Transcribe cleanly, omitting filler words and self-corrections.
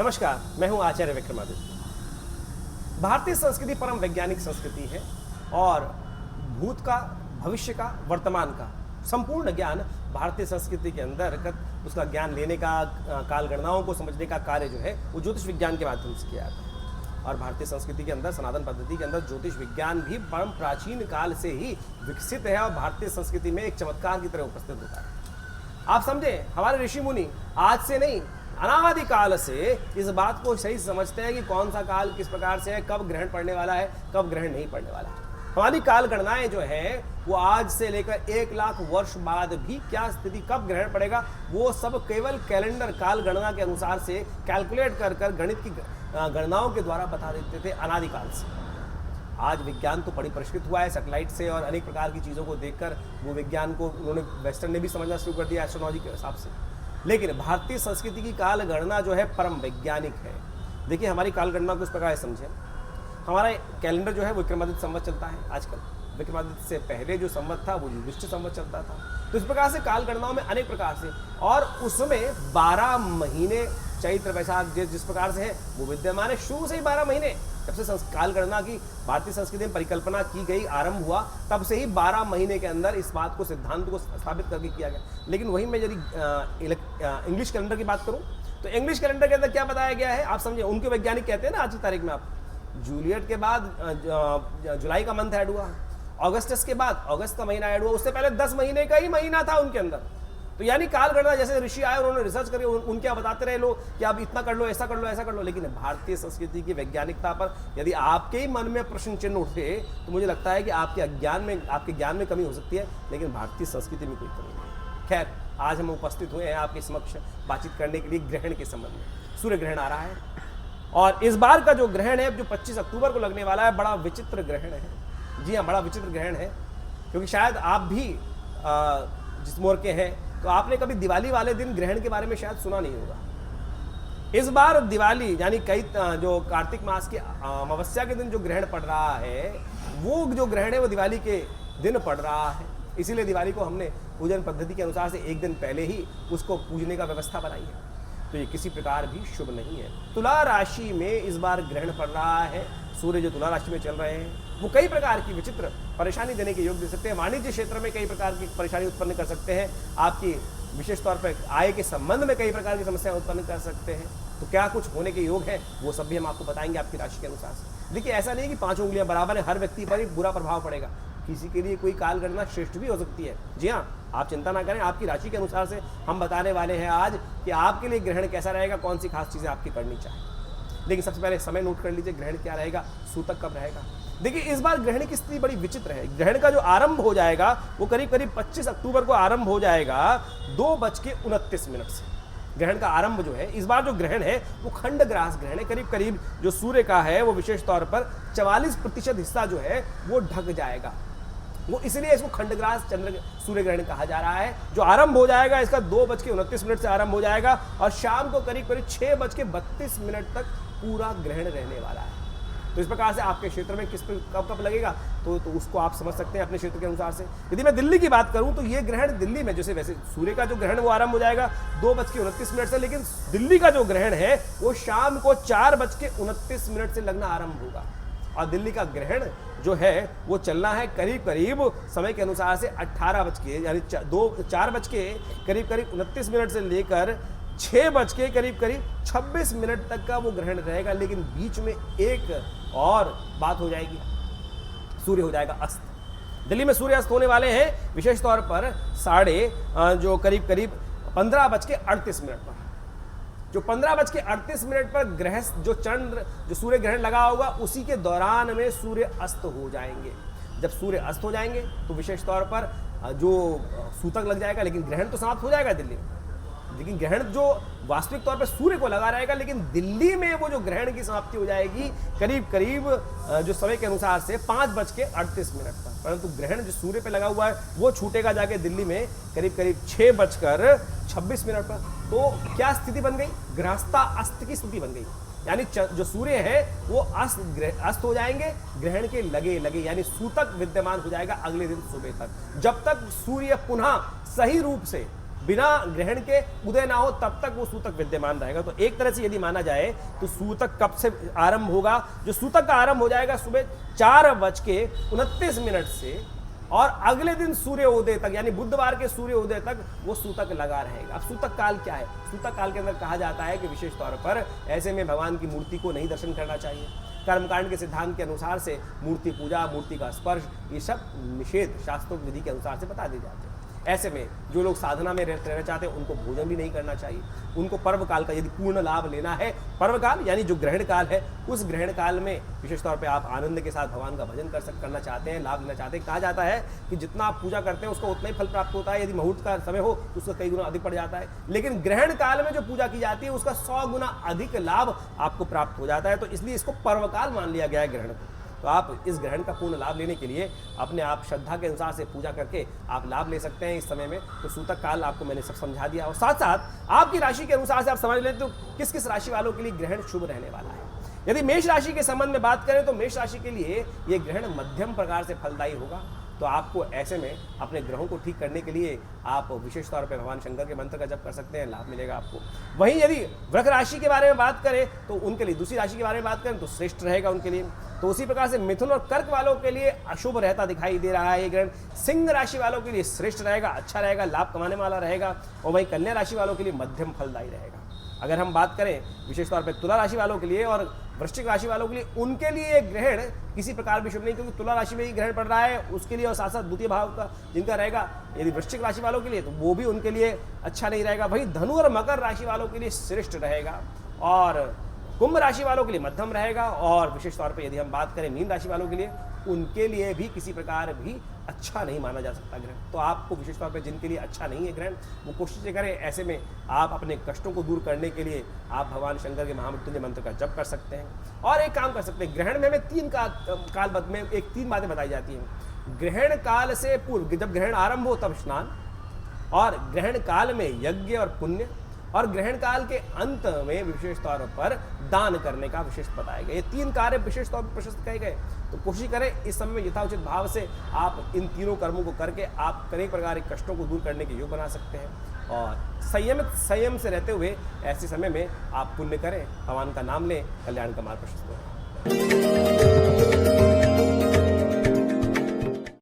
नमस्कार, मैं हूं आचार्य विक्रमादित्य। भारतीय संस्कृति परम वैज्ञानिक संस्कृति है और भूत का, भविष्य का, वर्तमान का संपूर्ण ज्ञान भारतीय संस्कृति के अंतर्गत उसका ज्ञान लेने का, काल गणनाओं को समझने का कार्य जो है वो ज्योतिष विज्ञान के माध्यम से किया जाता है। और भारतीय संस्कृति के अंदर, सनातन पद्धति के अंदर ज्योतिष विज्ञान भी परम प्राचीन काल से ही विकसित है और भारतीय संस्कृति में एक चमत्कार की तरह उपस्थित होता है। आप समझे, हमारे ऋषि मुनि आज से नहीं, अनादि काल से इस बात को सही समझते हैं कि कौन सा काल किस प्रकार से है, कब ग्रहण पड़ने वाला है, कब ग्रहण नहीं पड़ने वाला है। हमारी काल गणनाएं जो है वो आज से लेकर 1 लाख वर्ष बाद भी क्या स्थिति, कब ग्रहण पड़ेगा, वो सब केवल कैलेंडर काल गणना के अनुसार से कैलकुलेट कर कर गणित की गणनाओं के द्वारा बता देते थे अनादिकाल से। आज विज्ञान तो बड़ी परिष्कृत हुआ है, सैटेलाइट से और अनेक प्रकार की चीज़ों को देखकर वो विज्ञान को उन्होंने वेस्टर्न ने भी समझना शुरू कर दिया एस्ट्रोनॉमी के हिसाब से। लेकिन भारतीय संस्कृति की काल गणना जो है परम वैज्ञानिक है। देखिए, हमारी काल गणना को इस प्रकार समझें, हमारा कैलेंडर जो है वो विक्रमादित्य संवत चलता है आजकल। विक्रमादित्य से पहले जो संवत था वो युधिष्ठिर संवत चलता था। तो इस प्रकार से काल गणनाओं में अनेक प्रकार से, और उसमें 12 महीने चैत्र वैशाख जिस प्रकार से है वो विद्यमान है। शुरू से ही 12 महीने, जब से काल गणना की भारतीय संस्कृति में परिकल्पना की गई, आरंभ हुआ, तब से ही 12 महीने के अंदर इस बात को, सिद्धांत को स्थापित करके किया गया। लेकिन वही मैं यदि इंग्लिश कैलेंडर की बात करूं तो इंग्लिश कैलेंडर के अंदर क्या बताया गया है आप समझिए। उनके वैज्ञानिक कहते हैं ना, आज की तारीख में आप जूलियट के बाद जुलाई का मंथ ऐड हुआ, अगस्टस के बाद अगस्त का महीना ऐड हुआ, उससे पहले 10 महीने का ही महीना था उनके अंदर। तो यानी काल गणना, जैसे ऋषि आए उन्होंने रिसर्च करी, उनके आप बताते रहे लोग कि आप इतना कर लो, ऐसा कर लो, ऐसा कर लो। लेकिन भारतीय संस्कृति की वैज्ञानिकता पर यदि आपके ही मन में प्रश्न चिन्ह उठे तो मुझे लगता है कि आपके ज्ञान में कमी हो सकती है, लेकिन भारतीय संस्कृति में कोई कमी नहीं। खैर, आज हम उपस्थित हुए हैं आपके समक्ष बातचीत करने के लिए ग्रहण के संबंध में। सूर्य ग्रहण आ रहा है और इस बार का जो ग्रहण है, जो 25 अक्टूबर को लगने वाला है, बड़ा विचित्र ग्रहण है। जी हाँ, बड़ा विचित्र ग्रहण है, क्योंकि शायद आप भी जिस मोर के हैं तो आपने कभी दिवाली वाले दिन ग्रहण के बारे में शायद सुना नहीं होगा। इस बार दिवाली यानी जो कार्तिक मास की अमावस्या के दिन जो ग्रहण पड़ रहा है, वो जो ग्रहण है वो दिवाली के दिन पड़ रहा है। इसीलिए दिवाली को हमने पूजन पद्धति के अनुसार से एक दिन पहले ही उसको पूजने का व्यवस्था बनाई है। तो ये किसी प्रकार भी शुभ नहीं है। तुला राशि में इस बार ग्रहण पड़ रहा है। सूर्य जो तुला राशि में चल रहे हैं वो कई प्रकार की विचित्र परेशानी देने के योग दे सकते हैं। वाणिज्य क्षेत्र में कई प्रकार की परेशानी उत्पन्न कर सकते हैं। आपकी विशेष तौर पर आय के संबंध में कई प्रकार की समस्याएं उत्पन्न कर सकते हैं। तो क्या कुछ होने के योग हैं वो सब भी हम आपको बताएंगे आपकी राशि के अनुसार से। देखिए, ऐसा नहीं है कि 5 उंगलियां बराबर है, हर व्यक्ति पर ही बुरा प्रभाव पड़ेगा। किसी के लिए कोई काल गणना श्रेष्ठ भी हो सकती है। जी हाँ, आप चिंता ना करें, आपकी राशि के अनुसार से हम बताने वाले हैं आज कि आपके लिए ग्रहण कैसा रहेगा, कौन सी खास चीज़ें आपकी करनी चाहिए। लेकिन सबसे पहले समय नोट कर लीजिए, ग्रहण क्या रहेगा, सूतक कब रहेगा। देखिए, इस बार ग्रहण की स्थिति बड़ी विचित्र है। ग्रहण का जो आरंभ हो जाएगा वो करीब करीब 25 अक्टूबर को आरंभ हो जाएगा 2:29 से। ग्रहण का आरंभ जो है, इस बार जो ग्रहण है वो खंडग्रास ग्रहण है। करीब करीब जो सूर्य का है वो विशेष तौर पर 44% हिस्सा जो है वो ढक जाएगा। वो इसलिए इसको खंडग्रास चंद्र सूर्य ग्रहण कहा जा रहा है। जो आरंभ हो जाएगा इसका 2:29 से आरंभ हो जाएगा और शाम को करीब करीब 6:32 तक पूरा ग्रहण रहने वाला है। तो इस प्रकार से आपके क्षेत्र में किस कब कब लगेगा तो उसको आप समझ सकते हैं अपने क्षेत्र के अनुसार से। यदि मैं दिल्ली की बात करूं तो ये ग्रहण दिल्ली में, जैसे वैसे सूर्य का जो ग्रहण वो आरंभ हो जाएगा 2:29 से, लेकिन दिल्ली का जो ग्रहण है वो शाम को 4:29 से लगना आरंभ होगा। और दिल्ली का ग्रहण जो है वो चलना है करीब करीब समय के अनुसार से 18 बजे यानी 4:29 से लेकर 6 करीब 26 तक का वो ग्रहण रहेगा। लेकिन बीच में एक और बात हो जाएगी, सूर्य हो जाएगा अस्त। दिल्ली में सूर्य अस्त होने वाले हैं विशेष तौर पर जो करीब 15:38 पर। जो 15:38 पर जो सूर्य ग्रहण लगा होगा उसी के दौरान में सूर्य अस्त हो जाएंगे। जब सूर्य अस्त हो जाएंगे तो विशेष तौर पर जो सूतक लग जाएगा, लेकिन ग्रहण तो समाप्त हो जाएगा दिल्ली में। लेकिन ग्रहण जो वास्तविक तौर पर सूर्य को लगा रहेगा, लेकिन दिल्ली में वो जो ग्रहण की समाप्ति हो जाएगी करीब जो समय के अनुसार से 5:38 पर। परंतु ग्रहण जो सूर्य पे लगा हुआ है वो छूटेगा जाके दिल्ली में करीब 6:26 पर। तो क्या स्थिति बन गई, गृहस्था अस्त की स्थिति बन गई। यानी जो सूर्य है वो अस्त हो जाएंगे, ग्रहण के लगे यानी सूतक विद्यमान हो जाएगा अगले दिन सुबह तक। जब तक सूर्य पुनः सही रूप से बिना ग्रहण के उदय ना हो तब तक वो सूतक विद्यमान रहेगा। तो एक तरह से यदि माना जाए तो सूतक कब से आरंभ होगा? जो सूतक का आरंभ हो जाएगा सुबह 4:29 से और अगले दिन सूर्योदय तक, यानी बुधवार के सूर्योदय तक वो सूतक लगा रहेगा। अब सूतक काल क्या है? सूतक काल के अंदर कहा जाता है कि विशेष तौर पर ऐसे में भगवान की मूर्ति को नहीं दर्शन करना चाहिए। कर्मकांड के सिद्धांत के अनुसार से मूर्ति पूजा, मूर्ति का स्पर्श, ये सब निषेध शास्त्रोक्त विधि के अनुसार से बता दिए जाते हैं। ऐसे में जो लोग साधना में रहना चाहते हैं उनको भोजन भी नहीं करना चाहिए। उनको पर्व काल का यदि पूर्ण लाभ लेना है, पर्व काल यानी जो ग्रहण काल है, उस ग्रहण काल में विशेष तौर पे आप आनंद के साथ भगवान का भजन करना चाहते हैं, लाभ लेना चाहते हैं। कहा जाता है कि जितना आप पूजा करते हैं उसको उतना ही फल प्राप्त होता है। यदि मुहूर्त का समय हो तो उसका कई गुना अधिक पड़ जाता है, लेकिन ग्रहण काल में जो पूजा की जाती है उसका 100 गुना अधिक लाभ आपको प्राप्त हो जाता है। तो इसलिए इसको पर्व काल मान लिया गया है ग्रहण को। तो आप इस ग्रहण का पूर्ण लाभ लेने के लिए अपने आप श्रद्धा के अनुसार से पूजा करके आप लाभ ले सकते हैं इस समय में। तो सूतक काल आपको मैंने सब समझा दिया, और साथ साथ आपकी राशि के अनुसार से आप समझ लेते हो किस किस राशि वालों के लिए ग्रहण शुभ रहने वाला है। यदि मेष राशि के संबंध में बात करें तो मेष राशि के लिए ये ग्रहण मध्यम प्रकार से फलदायी होगा। तो आपको ऐसे में अपने ग्रहों को ठीक करने के लिए आप विशेष तौर पर भगवान शंकर के मंत्र का जप कर सकते हैं, लाभ मिलेगा आपको। वहीं यदि वृक राशि के बारे में बात करें तो उनके लिए, दूसरी राशि के बारे में बात करें तो श्रेष्ठ रहेगा उनके लिए। तो उसी प्रकार से मिथुन और कर्क वालों के लिए अशुभ रहता दिखाई दे रहा है ये ग्रहण। सिंह राशि वालों के लिए श्रेष्ठ रहेगा, अच्छा रहेगा, लाभ कमाने वाला रहेगा। और वहीं कन्या राशि वालों के लिए मध्यम फलदायी रहेगा। अगर हम बात करें विशेष तौर पर तुला राशि वालों के लिए और वृश्चिक राशि वालों के लिए, उनके लिए ग्रहण किसी प्रकार भी शुभ नहीं, क्योंकि तुला राशि में ही ग्रहण पड़ रहा है उसके लिए, और साथ साथ द्वितीय भाव का जिनका रहेगा यदि वृश्चिक राशि वालों के लिए तो वो भी उनके लिए अच्छा नहीं रहेगा। वहीं धनु और मकर राशि वालों के लिए श्रेष्ठ रहेगा, और कुंभ राशि वालों के लिए मध्यम रहेगा। और विशेष तौर पे यदि हम बात करें मीन राशि वालों के लिए, उनके लिए भी किसी प्रकार भी अच्छा नहीं माना जा सकता ग्रहण। तो आपको विशेष तौर पे जिनके लिए अच्छा नहीं है ग्रहण, वो कोशिश करें ऐसे में आप अपने कष्टों को दूर करने के लिए आप भगवान शंकर के महामृत्युंजय मंत्र का जप कर सकते हैं। और एक काम कर सकते हैं, ग्रहण में हमें तीन बातें बताई जाती हैं। ग्रहण काल से पूर्व, जब ग्रहण आरंभ हो तब स्नान, और ग्रहण काल में यज्ञ और पुण्य, और ग्रहण काल के अंत में विशेष तौर पर दान करने का विशेष बताया गया। ये 3 कार्य विशेष तौर पर प्रशस्त कहे गए। तो कोशिश करें इस समय में यथाउचित भाव से आप इन तीनों कर्मों को करके आप अनेक प्रकार के कष्टों को दूर करने के योग बना सकते हैं। और संयम से रहते हुए ऐसे समय में आप पुण्य करें, भगवान का नाम लें, कल्याण का मार्ग प्रशस्त हो।